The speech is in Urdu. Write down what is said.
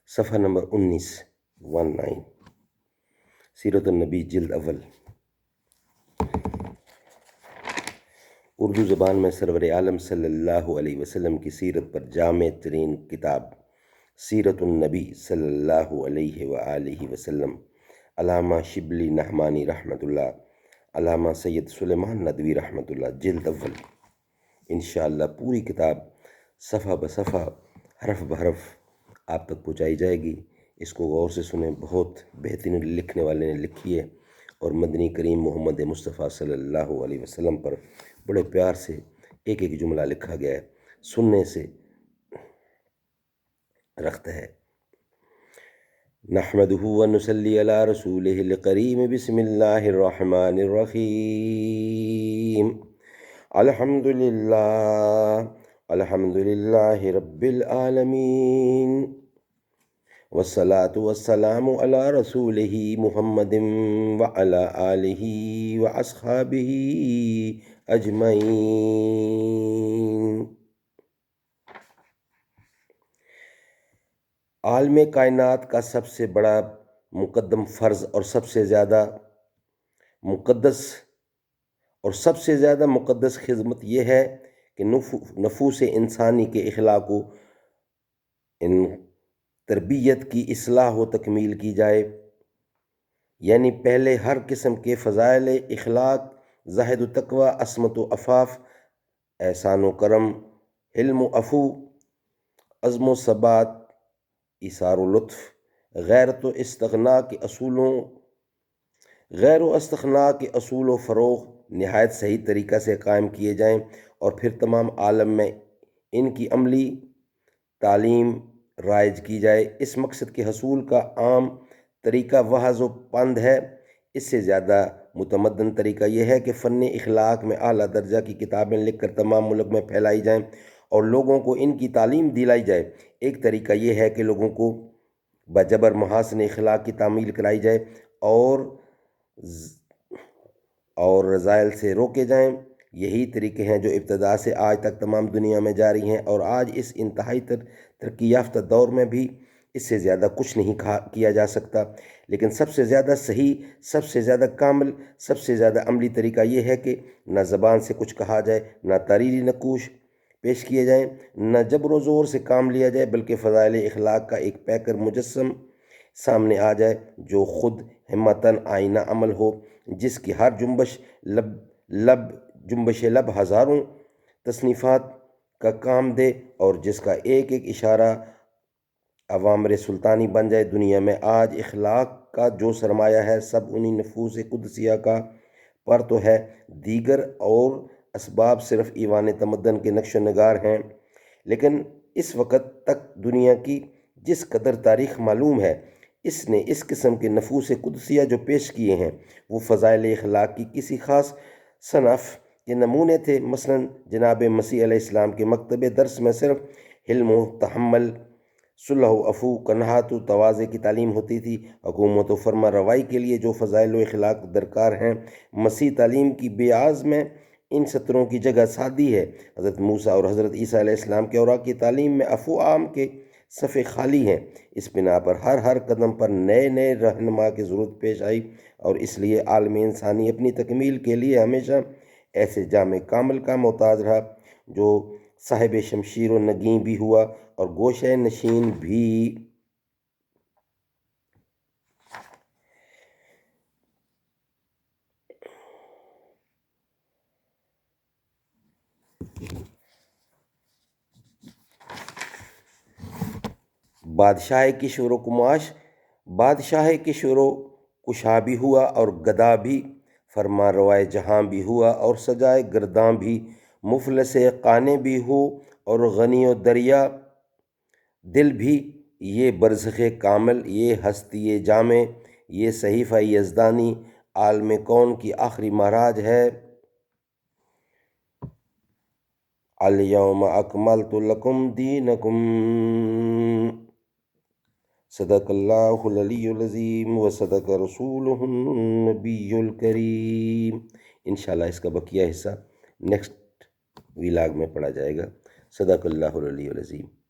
صفحہ نمبر 19 سیرت النبی جلد اول۔ اردو زبان میں سرور عالم صلی اللہ علیہ وسلم کی سیرت پر جامع ترین کتاب سیرت النبی صلی اللہ علیہ وآلہ وسلم، علامہ شبلی نعمانی رحمۃ اللہ، علامہ سید سلیمان ندوی رحمۃ اللہ، جلد اول۔ انشاءاللہ پوری کتاب صفحہ بصفحہ، حرف بحرف آپ تک پہنچائی جائے گی۔ اس کو غور سے سنیں، بہت بہترین لکھنے والے نے لکھی ہے، اور مدنی کریم محمد مصطفیٰ صلی اللہ علیہ وسلم پر بڑے پیار سے ایک ایک جملہ لکھا گیا ہے، سننے سے رخت ہے۔ نحمدہ ونصلی علی رسولہ الکریم، بسم اللہ الرحمن الرحیم۔ الحمد للہ رب العالمین، والصلاة والسلام علی رسولہ محمد وعلی آلہ واصحابہ اجمعین۔ عالم کائنات کا سب سے بڑا مقدم فرض اور سب سے زیادہ مقدس خدمت یہ ہے کہ نفوس انسانی کے اخلاق و تربیت کی اصلاح و تکمیل کی جائے، یعنی پہلے ہر قسم کے فضائل اخلاق، زہد و تقوی، عصمت و عفاف، احسان و کرم، حلم و عفو، عزم و ثبات، ایثار و لطف، غیر و استغنا کے اصول و فروغ نہایت صحیح طریقہ سے قائم کیے جائیں، اور پھر تمام عالم میں ان کی عملی تعلیم رائج کی جائے۔ اس مقصد کے حصول کا عام طریقہ وحظ و پند ہے۔ اس سے زیادہ متمدن طریقہ یہ ہے کہ فن اخلاق میں اعلیٰ درجہ کی کتابیں لکھ کر تمام ملک میں پھیلائی جائیں اور لوگوں کو ان کی تعلیم دلائی جائے۔ ایک طریقہ یہ ہے کہ لوگوں کو بجبر محاسن اخلاق کی تعمیل کرائی جائے اور رذائل سے روکے جائیں۔ یہی طریقے ہیں جو ابتدا سے آج تک تمام دنیا میں جاری ہیں، اور آج اس انتہائی ترقی یافتہ دور میں بھی اس سے زیادہ کچھ نہیں کیا جا سکتا۔ لیکن سب سے زیادہ صحیح، سب سے زیادہ کامل، سب سے زیادہ عملی طریقہ یہ ہے کہ نہ زبان سے کچھ کہا جائے، نہ تحریری نقوش پیش کیے جائیں، نہ جبر و زور سے کام لیا جائے، بلکہ فضائل اخلاق کا ایک پیکر مجسم سامنے آ جائے جو خود ہمتاً آئینہ عمل ہو، جس کی ہر جنبش لب ہزاروں تصنیفات کا کام دے، اور جس کا ایک ایک اشارہ عوامر سلطانی بن جائے۔ دنیا میں آج اخلاق کا جو سرمایہ ہے سب انہی نفوس قدسیہ کا پر تو ہے، دیگر اور اسباب صرف ایوان تمدن کے نقش و نگار ہیں۔ لیکن اس وقت تک دنیا کی جس قدر تاریخ معلوم ہے، اس نے اس قسم کے نفوس قدسیہ جو پیش کیے ہیں وہ فضائل اخلاق کی کسی خاص صنف کے نمونے تھے۔ مثلا جناب مسیح علیہ السلام کے مکتب درس میں صرف حلم و تحمل، صلح و عفو، قناعت و تواضع کی تعلیم ہوتی تھی۔ حکومت و فرما روائی کے لیے جو فضائل و اخلاق درکار ہیں، مسیح تعلیم کی بیاض میں ان سطروں کی جگہ سادی ہے۔ حضرت موسیٰ اور حضرت عیسیٰ علیہ السلام کے اوراق کی تعلیم میں عفو عام کے صفحے خالی ہیں۔ اس بنا پر ہر قدم پر نئے رہنما کی ضرورت پیش آئی، اور اس لیے عالم انسانی اپنی تکمیل کے لیے ہمیشہ ایسے جامع کامل کا محتاج رہا جو صاحب شمشیر و نگین بھی ہوا اور گوشہ نشین بھی۔ بادشاہ کی شور و کشا بھی ہوا، اور گدا بھی، فرما روائے جہاں بھی ہوا، اور سجائے گرداں بھی، مفلس قانے بھی ہو، اور غنی و دریا دل بھی۔ یہ برزخ کامل، یہ ہستی جامع، یہ صحیفہ یزدانی عالم کون کی آخری معراج ہے۔ الیوم اکملت لکم دینکم، صدق اللہ العلی العظیم و صدق رسولہ النبی الکریم۔ انشاءاللہ اس کا بقیہ حصہ نیکسٹ ویلاگ میں پڑھا جائے گا۔ صدق اللہ العلی العظیم۔